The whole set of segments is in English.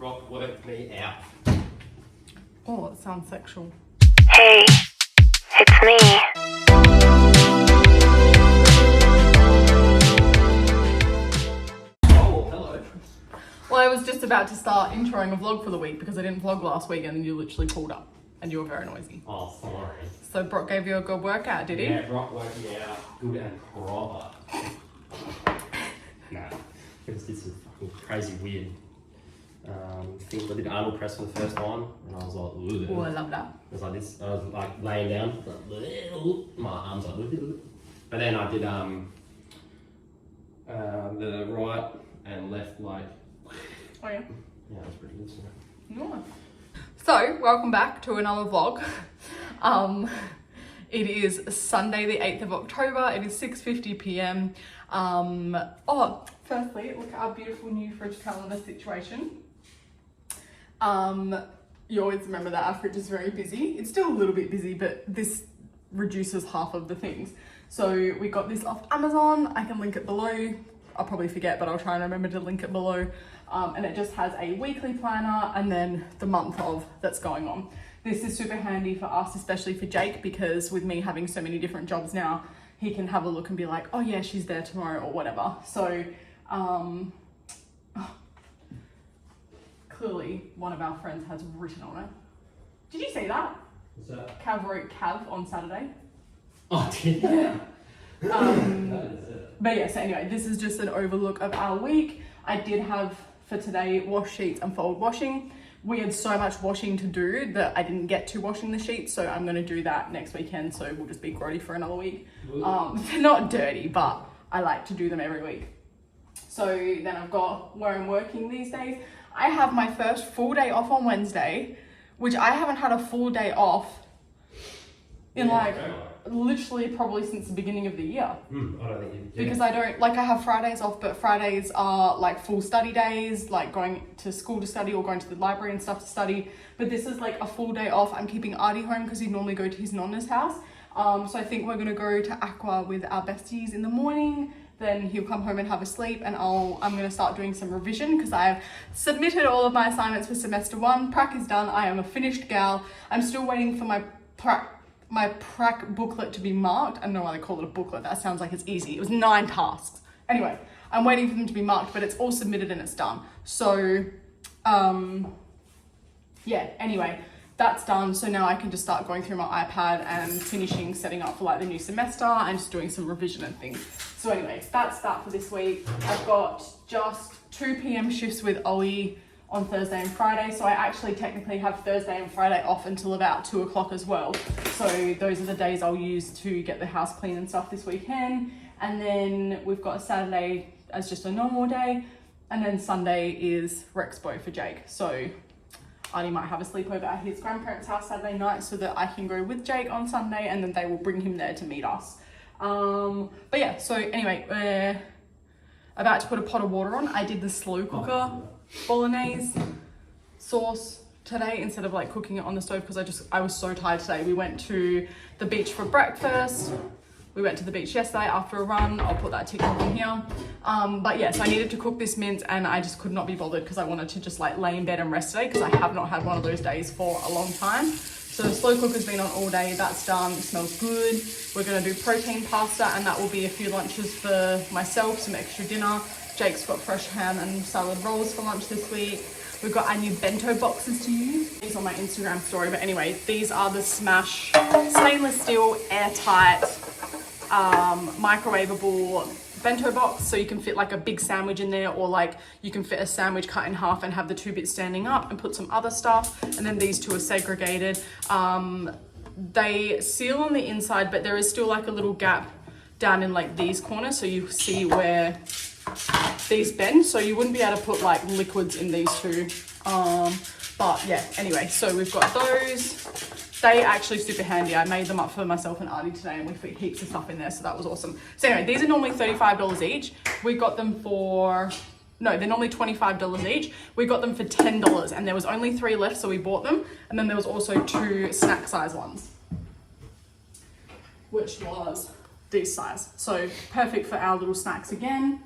Brock worked me out. Oh, it sounds sexual. Hey, it's me. Oh, hello. Well, I was just about to start introing a vlog for the week because I didn't vlog last week and then you literally pulled up and you were very noisy. Oh, sorry. So Brock gave you a good workout, did he? Yeah, Brock worked me out good and proper. Nah, I just did some fucking crazy weird things. I did Arnold press for the first time and I was like, ugh. Oh, I love that. It was like this, I was like laying down, like, my arms like, but then I did the right and left like, Oh yeah. yeah, it was pretty good. Nice. So, welcome back to another vlog. It is Sunday the 8th of October. It is 6:50 p.m. Firstly, look at our beautiful new fridge calendar situation. You always remember that our fridge is very busy. It's still a little bit busy, but this reduces half of the things. So we got this off Amazon. I can link it below. I'll probably forget, but I'll try and remember to link it below. And it just has a weekly planner and then the month of that's going on. This is super handy for us, especially for Jake, because with me having so many different jobs now, he can have a look and be like, oh yeah, she's there tomorrow or whatever. So clearly one of our friends has written on it. Did you see that? What's that? Cav wrote Cav on Saturday. Oh, did you? But yeah, so anyway, this is just an overlook of our week. I did have for today wash sheets and fold washing. We had so much washing to do that I didn't get to washing the sheets, so I'm going to do that next weekend, so we'll just be grody for another week. They're not dirty, but I like to do them every week. So then I've got where I'm working these days. I have my first full day off on Wednesday, which I haven't had a full day off in literally probably since the beginning of the year. I don't think you. Yeah. Because I don't, like I have Fridays off, but Fridays are like full study days, like going to school to study or going to the library and stuff to study. But this is like a full day off. I'm keeping Artie home because he'd normally go to his nonna's house. So I think we're going to go to Aqua with our besties in the morning. Then he'll come home and have a sleep, and I'm going to start doing some revision because I have submitted all of my assignments for semester 1. Prac is done. I am a finished gal. I'm still waiting for my prac booklet to be marked. I don't know why they call it a booklet. That sounds like it's easy. It was 9 tasks. Anyway, I'm waiting for them to be marked, but it's all submitted and it's done. So, yeah, anyway, that's done. So now I can just start going through my iPad and finishing setting up for like the new semester and just doing some revision and things. So anyway, that's that for this week. I've got just 2 p.m. shifts with Ollie on Thursday and Friday, so I actually technically have Thursday and Friday off until about 2 o'clock as well. So those are the days I'll use to get the house clean and stuff this weekend. And then we've got a Saturday as just a normal day, and then Sunday is Rexpo for Jake. So Artie might have a sleepover at his grandparents' house Saturday night so that I can go with Jake on Sunday, and then they will bring him there to meet us. But yeah, so anyway, we're about to put a pot of water on. I did the slow cooker bolognese sauce today instead of like cooking it on the stove because I was so tired today. We went to the beach for breakfast. We went to the beach yesterday after a run. I'll put that TikTok in here. But yes, I needed to cook this mince and I just could not be bothered because I wanted to just like lay in bed and rest today because I have not had one of those days for a long time. So the slow cooker's been on all day. That's done. It smells good. We're going to do protein pasta and that will be a few lunches for myself, some extra dinner. Jake's got fresh ham and salad rolls for lunch this week. We've got our new bento boxes to use. These on my Instagram story, but anyway, these are the Smash stainless steel airtight microwavable bento box, so you can fit like a big sandwich in there, or like you can fit a sandwich cut in half and have the 2 bits standing up and put some other stuff. And then these 2 are segregated. They seal on the inside, but there is still like a little gap down in like these corners, so you see where these bend, so you wouldn't be able to put like liquids in these 2. But yeah, anyway, so we've got those. They actually super handy. I made them up for myself and Artie today and we fit heaps of stuff in there, so that was awesome. So anyway, these are normally $35 each. We got them for, no, they're normally $25 each. We got them for $10 and there was only 3 left, so we bought them. And then there was also 2 snack size ones, which was this size. So perfect for our little snacks again.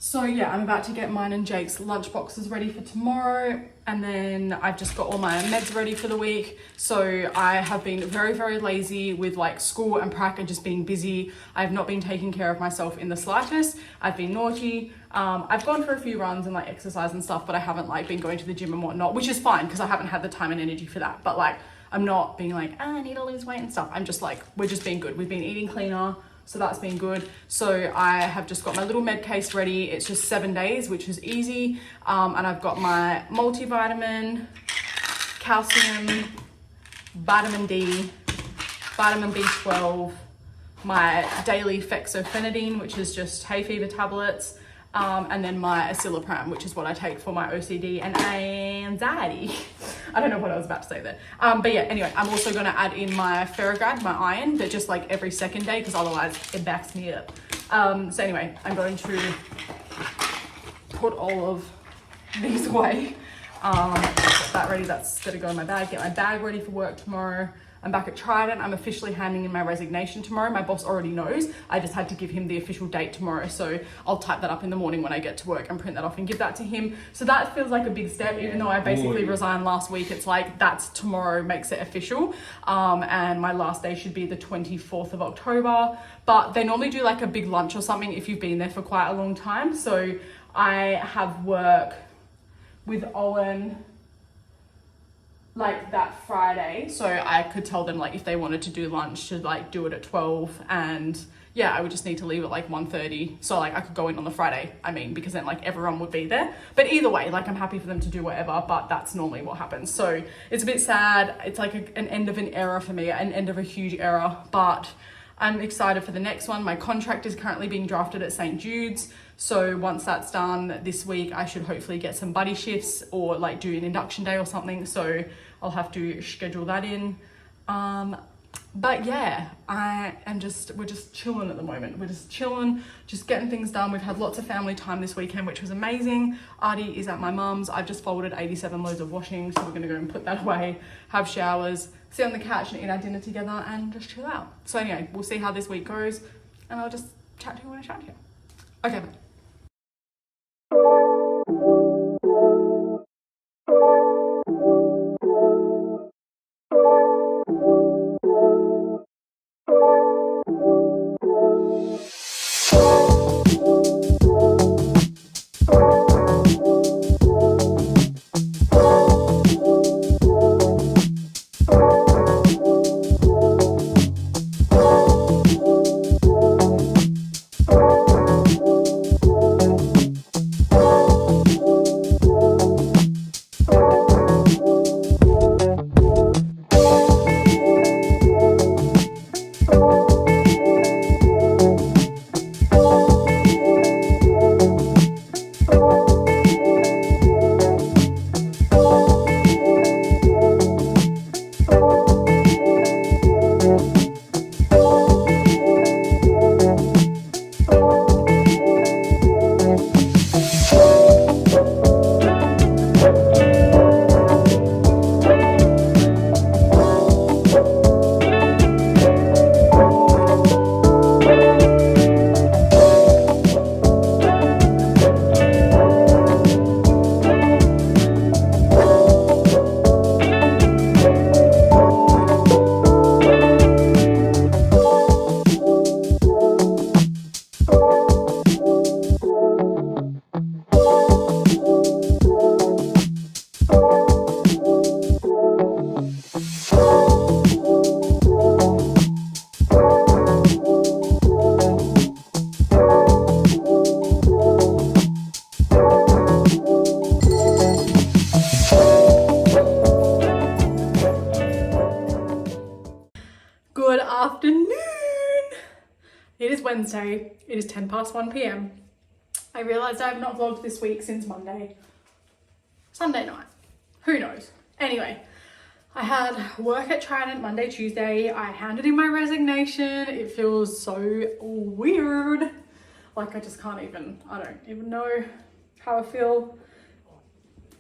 So yeah, I'm about to get mine and Jake's lunch boxes ready for tomorrow, and then I've just got all my meds ready for the week. So I have been very, very lazy with like school and prac and just being busy. I've not been taking care of myself in the slightest. I've been naughty. I've gone for a few runs and like exercise and stuff, but I haven't like been going to the gym and whatnot, which is fine because I haven't had the time and energy for that. But like, I'm not being like, I need to lose weight and stuff. I'm just like, we're just being good. We've been eating cleaner. So that's been good. So I have just got my little med case ready. It's just 7 days, which is easy. And I've got my multivitamin, calcium, vitamin D, vitamin B12, my daily fexofenadine, which is just hay fever tablets, and then my escitalopram, which is what I take for my OCD and anxiety. I don't know what I was about to say there. But yeah, anyway, I'm also going to add in my Ferrograd, my iron, but just like every second day, because otherwise it backs me up. So anyway, I'm going to put all of these away. Get that ready. That's going to go in my bag. Get my bag ready for work tomorrow. I'm back at Trident. I'm officially handing in my resignation tomorrow. My boss already knows. I just had to give him the official date tomorrow. So I'll type that up in the morning when I get to work and print that off and give that to him. So that feels like a big step, even though I basically resigned last week. It's like that's tomorrow makes it official. And my last day should be the 24th of October. But they normally do like a big lunch or something if you've been there for quite a long time. So I have work with Owen like that Friday, so I could tell them like if they wanted to do lunch to like do it at 12, and yeah, I would just need to leave at like 1:30, so like I could go in on the Friday, I mean, because then like everyone would be there. But either way, like I'm happy for them to do whatever, but that's normally what happens. So it's a bit sad. It's like an end of an era for me, an end of a huge era, but I'm excited for the next one. My contract is currently being drafted at St. Jude's. So once that's done this week, I should hopefully get some buddy shifts or like do an induction day or something. So I'll have to schedule that in. But yeah, we're just chilling at the moment. We're just chilling, just getting things done. We've had lots of family time this weekend, which was amazing. Artie is at my mum's. I've just folded 87 loads of washing. So we're gonna go and put that away, have showers, sit on the couch and eat our dinner together and just chill out. So anyway, we'll see how this week goes and I'll just chat to you when I chat to you. Okay, bye. Good afternoon. It is Wednesday. It is 1:10 p.m. I realized I have not vlogged this week since Sunday night. Who knows? Anyway, I had work at Trident Monday, Tuesday. I handed in my resignation. It feels so weird. Like I don't even know how I feel.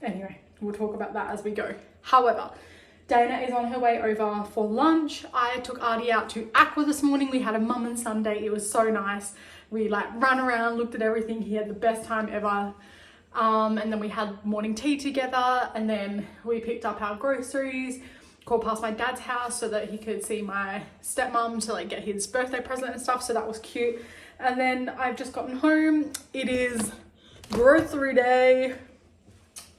Anyway, we'll talk about that as we go. However, Dana is on her way over for lunch. I took Artie out to Aqua this morning. We had a mum and son day. It was so nice. We like ran around, looked at everything. He had the best time ever. And then we had morning tea together, and then we picked up our groceries, called past my dad's house so that he could see my stepmom to like get his birthday present and stuff. So that was cute. And then I've just gotten home. It is grocery day,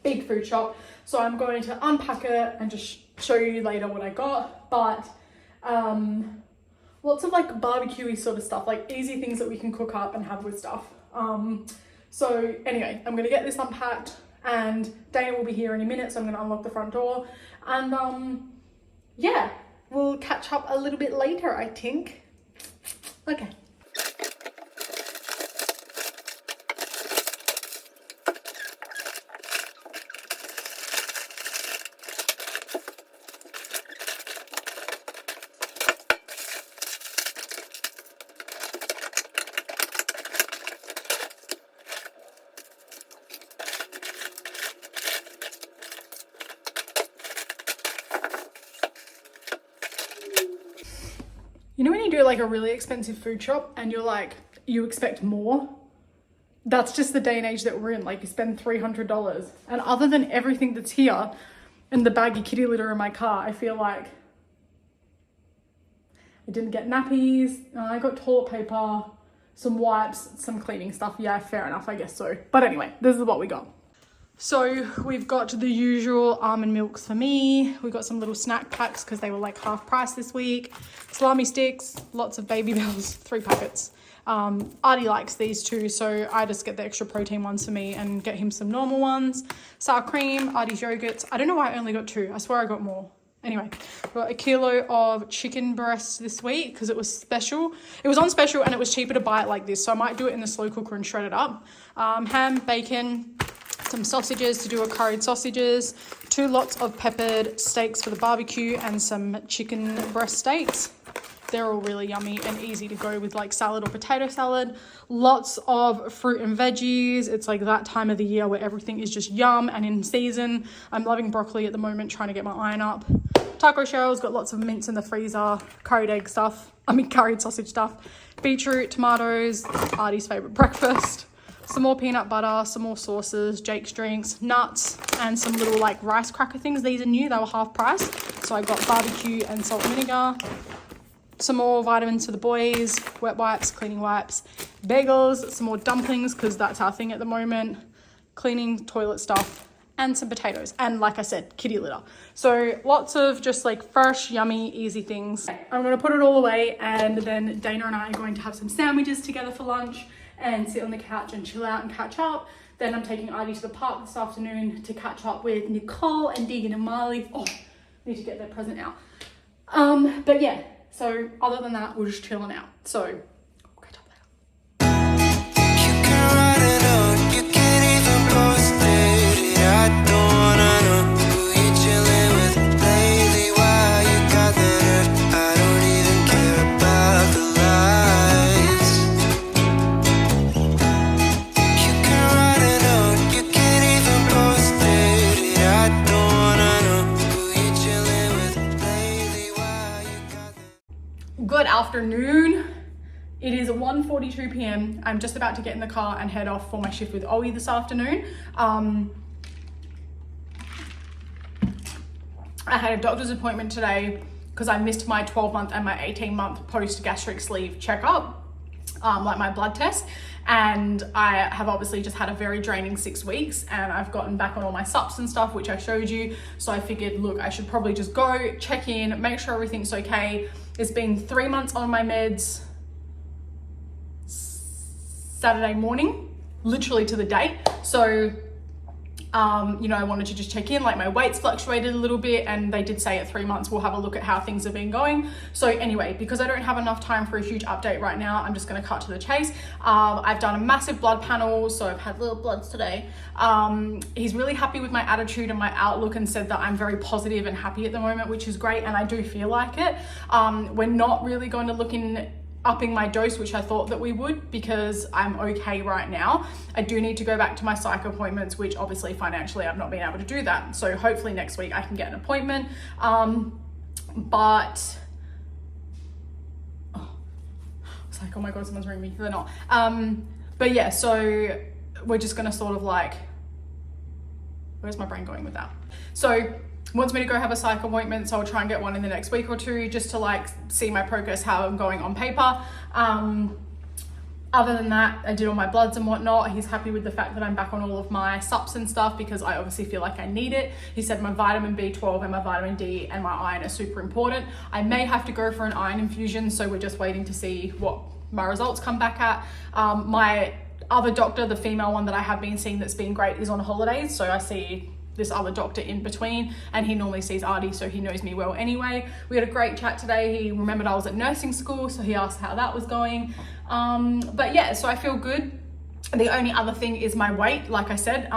big food shop. So I'm going to unpack it and just show you later what I got. But lots of like barbecue-y sort of stuff, like easy things that we can cook up and have with stuff. So anyway, I'm gonna get this unpacked, and Dana will be here in a minute, so I'm gonna unlock the front door, and yeah, we'll catch up a little bit later, I think. Okay. You know when you do like a really expensive food shop and you're like, you expect more? That's just the day and age that we're in. Like, you spend $300. And other than everything that's here and the baggy kitty litter in my car, I feel like I didn't get nappies. I got toilet paper, some wipes, some cleaning stuff. Yeah, fair enough, I guess so. But anyway, this is what we got. So we've got the usual almond milks for me. We got some little snack packs because they were like half price this week. Salami sticks, lots of Baby Bells, 3 packets. Artie likes these too, so I just get the extra protein ones for me and get him some normal ones. Sour cream, Artie's yogurts. I don't know why I only got 2. I swear I got more. Anyway, got a kilo of chicken breast this week because it was special. It was on special and it was cheaper to buy it like this, so I might do it in the slow cooker and shred it up. Ham, bacon, some sausages to do a curried sausages, 2 lots of peppered steaks for the barbecue, and some chicken breast steaks. They're all really yummy and easy to go with like salad or potato salad. Lots of fruit and veggies. It's like that time of the year where everything is just yum and in season. I'm loving broccoli at the moment, trying to get my iron up. Taco shells, got lots of mince in the freezer, curried egg stuff, curried sausage stuff, beetroot, tomatoes, Artie's favorite breakfast. Some more peanut butter, some more sauces, Jake's drinks, nuts, and some little like rice cracker things. These are new, they were half price. So I got barbecue and salt and vinegar. Some more vitamins for the boys, wet wipes, cleaning wipes, bagels, some more dumplings because that's our thing at the moment, cleaning toilet stuff, and some potatoes. And like I said, kitty litter. So lots of just like fresh, yummy, easy things. I'm going to put it all away, and then Dana and I are going to have some sandwiches together for lunch and sit on the couch and chill out and catch up. Then I'm taking Artie to the park this afternoon to catch up with Nicole and Deegan and Marley. Oh, need to get their present out. But yeah, so other than that, we're just chilling out. So we'll catch up later. You can write it up, you can't even post it. I don't wanna know who you're chilling with lately. Why you got that nerve? I don't even care about the lies. You can write it up, you can't even post it. I don't wanna know who you're chilling with lately. Why you got that? Good afternoon. It is 1:42 p.m. I'm just about to get in the car and head off for my shift with Owie this afternoon. I had a doctor's appointment today because I missed my 12-month and my 18-month post-gastric sleeve checkup, like my blood test. And I have obviously just had a very draining 6 weeks, and I've gotten back on all my sups and stuff, which I showed you. So I figured, look, I should probably just go check in, make sure everything's okay. It's been 3 months on my meds Saturday morning, literally to the date. So, you know, I wanted to just check in, like my weight's fluctuated a little bit, and they did say at 3 months, we'll have a look at how things have been going. So anyway, because I don't have enough time for a huge update right now, I'm just gonna cut to the chase. I've done a massive blood panel, so I've had little bloods today. He's really happy with my attitude and my outlook and said that I'm very positive and happy at the moment, which is great, and I do feel like it. We're not really going to look in upping my dose, which I thought that we would, because I'm okay right now. I do need to go back to my psych appointments, which obviously financially I've not been able to do that. So hopefully next week I can get an appointment. But I was like, oh my God, someone's ringing me. They're not. But yeah, so we're just gonna sort of like, where's my brain going with that? So wants me to go have a psych appointment, so I'll try and get one in the next week or two, just to like see my progress, how I'm going on paper. Other than that, I did all my bloods and whatnot. He's happy with the fact that I'm back on all of my sups and stuff, because I obviously feel like I need it. He said my vitamin B12 and my vitamin D and my iron are super important. I may have to go for an iron infusion, so we're just waiting to see what my results come back at. My other doctor, the female one that I have been seeing that's been great, is on holidays, so I see this other doctor in between, and he normally sees Artie, so he knows me well anyway. We had a great chat today. He remembered I was at nursing school, so he asked how that was going. But yeah, so I feel good. The only other thing is my weight. Like I said,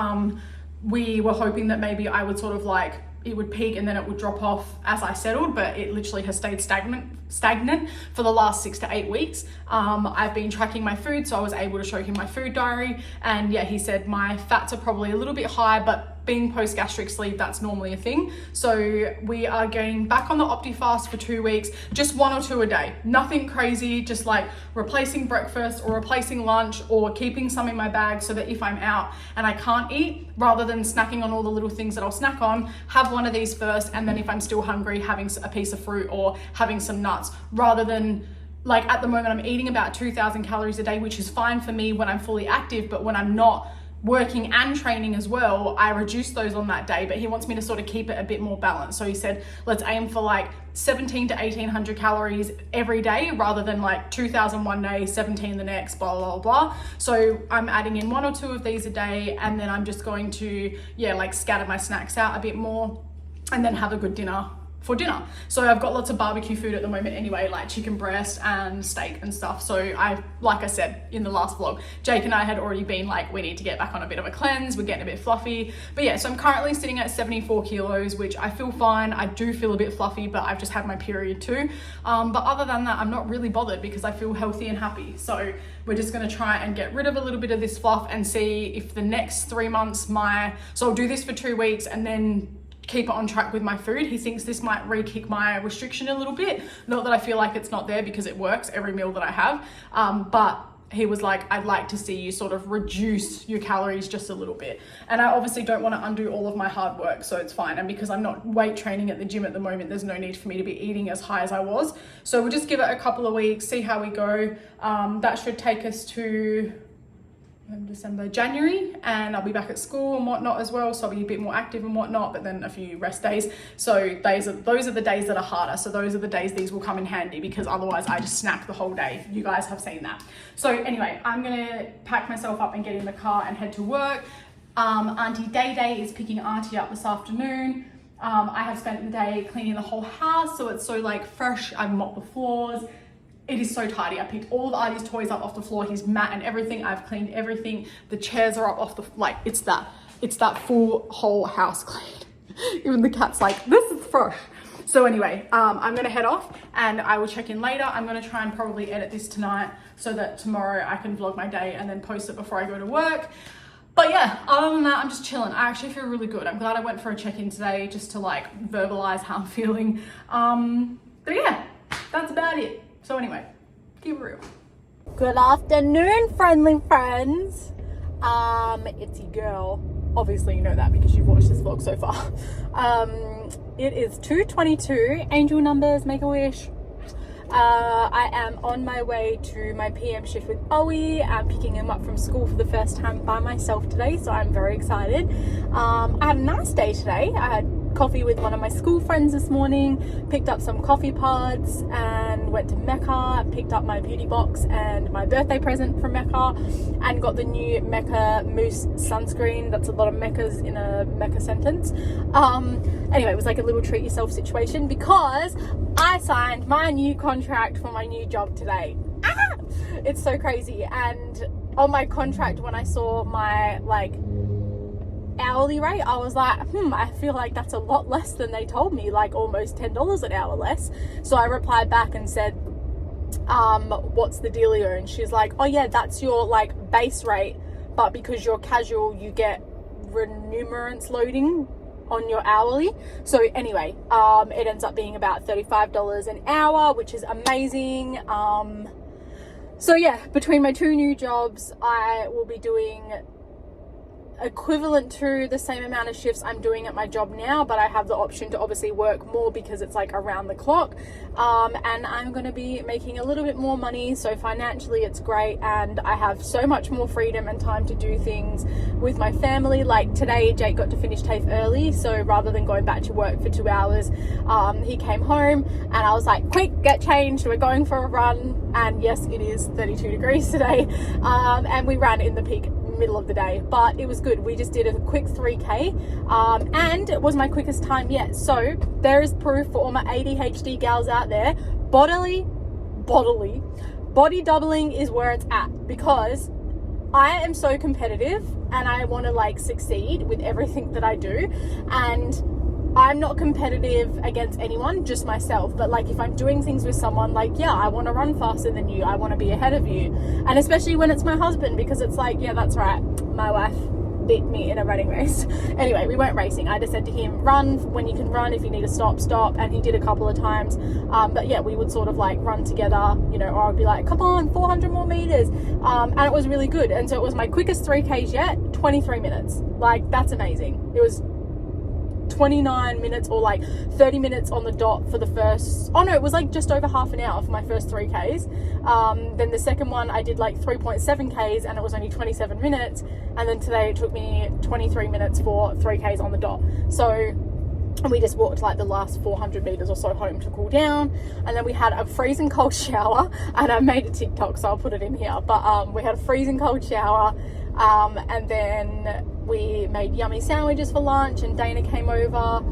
we were hoping that maybe I would sort of like, it would peak and then it would drop off as I settled, but it literally has stayed stagnant for the last 6 to 8 weeks. I've been tracking my food, so I was able to show him my food diary, and yeah, he said my fats are probably a little bit high, but being post-gastric sleeve, that's normally a thing. So we are going back on the OptiFast for 2 weeks, just 1 or 2 a day, nothing crazy, just like replacing breakfast or replacing lunch or keeping some in my bag, so that if I'm out and I can't eat, rather than snacking on all the little things that I'll snack on, have one of these first, and then if I'm still hungry, having a piece of fruit or having some nuts, rather than, like at the moment I'm eating about 2,000 calories a day, which is fine for me when I'm fully active, but when I'm not working and training as well, I reduce those on that day. But he wants me to sort of keep it a bit more balanced. So he said, let's aim for like 17 to 1800 calories every day, rather than like 2000 one day, 17 the next, blah, blah, blah. So I'm adding in 1 or 2 of these a day, and then I'm just going to, yeah, like scatter my snacks out a bit more, and then have a good dinner for dinner. So I've got lots of barbecue food at the moment anyway, like chicken breast and steak and stuff. So like I said in the last vlog, Jake and I had already been like, we need to get back on a bit of a cleanse, we're getting a bit fluffy. But yeah, so I'm currently sitting at 74 kilos, which I feel fine. I do feel a bit fluffy, but I've just had my period too. But other than that, I'm not really bothered, because I feel healthy and happy. So we're just gonna try and get rid of a little bit of this fluff, and see if the next 3 months so I'll do this for 2 weeks and then keep it on track with my food. He thinks this might re-kick my restriction a little bit. Not that I feel like it's not there, because it works every meal that I have. But he was like, I'd like to see you sort of reduce your calories just a little bit. And I obviously don't want to undo all of my hard work, so it's fine. And because I'm not weight training at the gym at the moment, there's no need for me to be eating as high as I was. So we'll just give it a couple of weeks, see how we go. That should take us to December, January, and I'll be back at school and whatnot as well, so I'll be a bit more active and whatnot, but then a few rest days. So those are the days that are harder. So those are the days these will come in handy, because otherwise I just snack the whole day. You guys have seen that. So anyway, I'm gonna pack myself up and get in the car and head to work. Auntie Day Day is picking Auntie up this afternoon. I have spent the day cleaning the whole house, so it's so like fresh. I've mopped the floors. It is so tidy. I picked all of Artie's toys up off the floor, his mat and everything. I've cleaned everything. The chairs are up off the, like, it's that full whole house clean. Even the cat's like, this is fresh. So anyway, I'm gonna head off and I will check in later. I'm gonna try and probably edit this tonight, so that tomorrow I can vlog my day and then post it before I go to work. But yeah, other than that, I'm just chilling. I actually feel really good. I'm glad I went for a check-in today, just to like verbalize how I'm feeling. But yeah, that's about it. So anyway, keep it real. Good afternoon, friendly friends. It's your girl. Obviously you know that because you've watched this vlog so far. It is 2:22. Angel numbers, make a wish. I am on my way to my PM shift with Owie. I'm picking him up from school for the first time by myself today, so I'm very excited. I had a nice day today. I had coffee with one of my school friends this morning, picked up some coffee pods and went to Mecca, picked up my beauty box and my birthday present from Mecca, and got the new Mecca Mousse sunscreen. That's a lot of Meccas in a Mecca sentence. Anyway, it was like a little treat yourself situation, because I signed my new contract for my new job today. It's so crazy. And on my contract, when I saw my like hourly rate, I was like, I feel like that's a lot less than they told me, like almost $10 an hour less. So I replied back and said, what's the dealio? And she's like, oh yeah, that's your like base rate, but because you're casual, you get remunerance loading on your hourly. So anyway, it ends up being about $35 an hour, which is amazing. So yeah, between my 2 new jobs, I will be doing equivalent to the same amount of shifts I'm doing at my job now, but I have the option to obviously work more because it's like around the clock, and I'm going to be making a little bit more money, so financially it's great, and I have so much more freedom and time to do things with my family. Like today, Jake got to finish TAFE early, so rather than going back to work for 2 hours, he came home and I was like, quick, get changed, we're going for a run. And yes, it is 32 degrees today, and we ran in the peak middle of the day, but it was good. We just did a quick 3k, and it was my quickest time yet. So there is proof for all my ADHD gals out there. Body doubling is where it's at, because I am so competitive and I want to like succeed with everything that I do, and I'm not competitive against anyone, just myself. But like if I'm doing things with someone, like, yeah, I want to run faster than you, I want to be ahead of you. And especially when it's my husband, because it's like, yeah, that's right, my wife beat me in a running race. Anyway, we weren't racing. I just said to him, run when you can run, if you need to stop. And he did a couple of times. But yeah, we would sort of like run together, you know, or I'd be like, come on, 400 more meters. And it was really good. And so it was my quickest 3Ks yet, 23 minutes. Like, that's amazing. It was 29 minutes or like 30 minutes on the dot for the first, oh no, it was like just over half an hour for my first 3Ks. Then the second one I did like 3.7Ks and it was only 27 minutes. And then today it took me 23 minutes for 3Ks on the dot. So we just walked like the last 400 meters or so home to cool down, and then we had a freezing cold shower, and I made a TikTok, so I'll put it in here, but we had a freezing cold shower, and then we made yummy sandwiches for lunch, and Dana came over.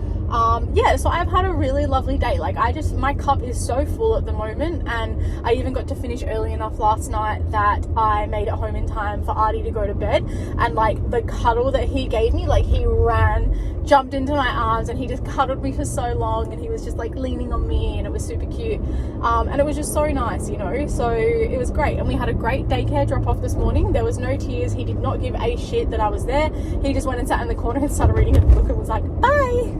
Yeah, so I've had a really lovely day. Like, my cup is so full at the moment, and I even got to finish early enough last night that I made it home in time for Artie to go to bed. And like the cuddle that he gave me, like he ran, jumped into my arms, and he just cuddled me for so long, and he was just like leaning on me, and it was super cute. And it was just so nice, you know, so it was great. And we had a great daycare drop off this morning. There was no tears. He did not give a shit that I was there. He just went and sat in the corner and started reading a book and was like, bye.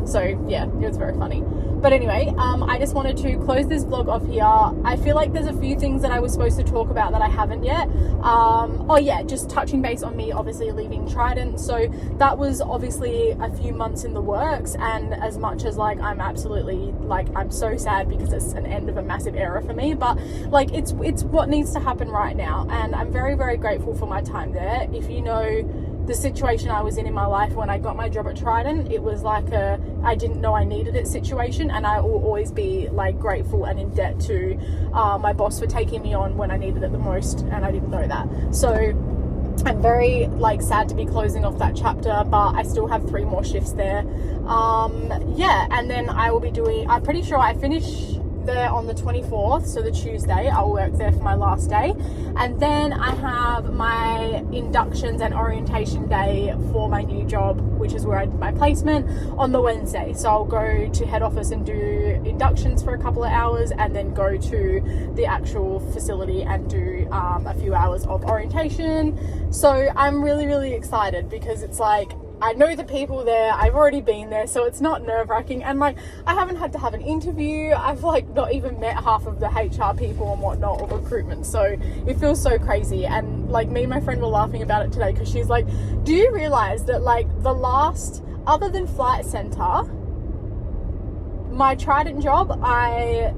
So yeah, it was very funny. But anyway, I just wanted to close this vlog off here. I feel like there's a few things that I was supposed to talk about that I haven't yet. Oh yeah, just touching base on me obviously leaving Trident. So that was obviously a few months in the works, and as much as like I'm absolutely like, I'm so sad because it's an end of a massive era for me, but like it's what needs to happen right now, and I'm very, very grateful for my time there. If you know the situation I was in my life when I got my job at Trident, it was like I didn't know I needed it situation, and I will always be like grateful and in debt to my boss for taking me on when I needed it the most, and I didn't know that. So I'm very like sad to be closing off that chapter, but I still have 3 more shifts there. Yeah, and then I will be doing, I'm pretty sure I finish there on the 24th, so the Tuesday I'll work there for my last day, and then I have my inductions and orientation day for my new job, which is where I did my placement, on the Wednesday. So I'll go to head office and do inductions for a couple of hours, and then go to the actual facility and do a few hours of orientation. So I'm really, really excited because it's like, I know the people there, I've already been there, so it's not nerve-wracking, and like I haven't had to have an interview, I've like not even met half of the HR people and whatnot, or recruitment, so it feels so crazy. And like me and my friend were laughing about it today, because she's like, do you realize that like the last, other than Flight Centre, my Trident job, I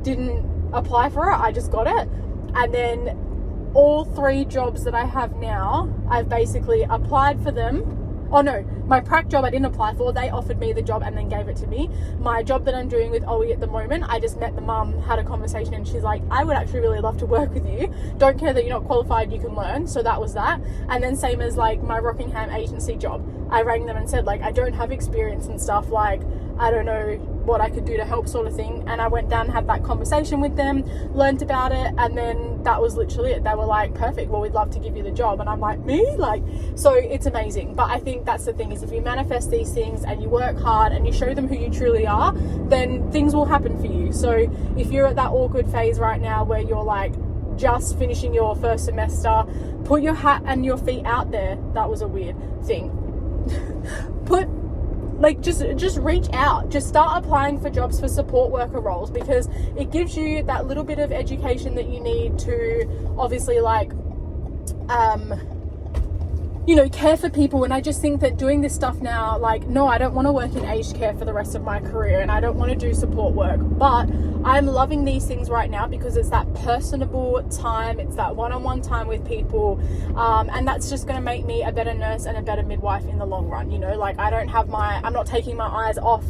didn't apply for it, I just got it, and then all 3 jobs that I have now, I've basically applied for them. Oh no, my prac job I didn't apply for, they offered me the job and then gave it to me. My job that I'm doing with Owie at the moment, I just met the mum, had a conversation, and she's like, I would actually really love to work with you, don't care that you're not qualified, you can learn. So that was that. And then same as like my Rockingham agency job, I rang them and said like, I don't have experience and stuff, like I don't know what I could do to help, sort of thing. And I went down and had that conversation with them, learned about it, and then that was literally it. They were like, perfect, well, we'd love to give you the job. And I'm like, me? Like, so it's amazing. But I think that's the thing, is if you manifest these things and you work hard and you show them who you truly are, then things will happen for you. So if you're at that awkward phase right now where you're like just finishing your first semester, put your hat and your feet out there. That was a weird thing. Just reach out, just start applying for jobs for support worker roles, because it gives you that little bit of education that you need to obviously like care for people. And I just think that doing this stuff now, like, no, I don't want to work in aged care for the rest of my career, and I don't want to do support work, but I'm loving these things right now because it's that personable time, it's that one-on-one time with people, and that's just going to make me a better nurse and a better midwife in the long run. Like, I'm not taking my eyes off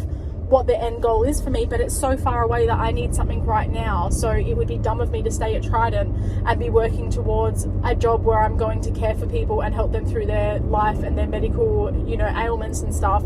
what the end goal is for me, but it's so far away that I need something right now. So it would be dumb of me to stay at Trident and be working towards a job where I'm going to care for people and help them through their life and their medical, ailments and stuff,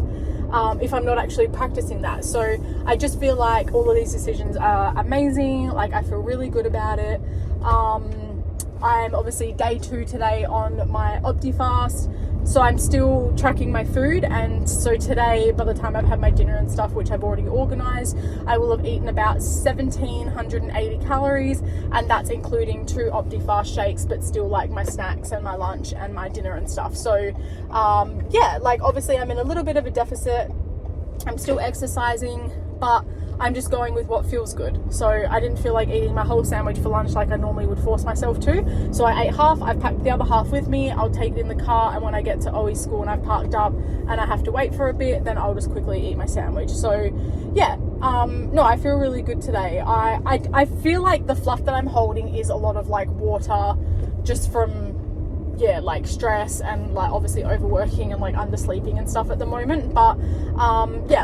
if I'm not actually practicing that. So I just feel like all of these decisions are amazing. Like, I feel really good about it. I'm obviously day 2 today on my Optifast. So I'm still tracking my food, and so today, by the time I've had my dinner and stuff, which I've already organised, I will have eaten about 1,780 calories, and that's including 2 Optifast shakes, but still like my snacks and my lunch and my dinner and stuff. So like, obviously I'm in a little bit of a deficit. I'm still exercising, but I'm just going with what feels good. So I didn't feel like eating my whole sandwich for lunch like I normally would force myself to. So I ate half, I've packed the other half with me. I'll take it in the car, and when I get to OE school and I've parked up and I have to wait for a bit, then I'll just quickly eat my sandwich. So yeah, no, I feel really good today. I feel like the fluff that I'm holding is a lot of like water, just from like stress and like obviously overworking and like undersleeping and stuff at the moment. But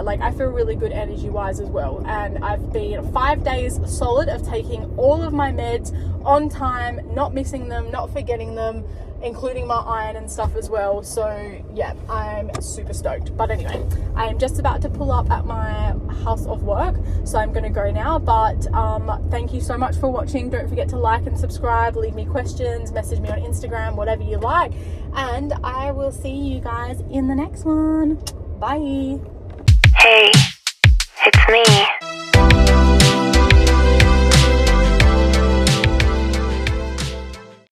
like, I feel really good energy wise as well, and I've been 5 days solid of taking all of my meds on time, not missing them, not forgetting them, including my iron and stuff as well. So yeah, I'm super stoked. But anyway, I am just about to pull up at my house of work, so I'm gonna go now. But thank you so much for watching. Don't forget to like and subscribe, leave me questions, message me on Instagram, whatever you like, and I will see you guys in the next one. Bye. Hey.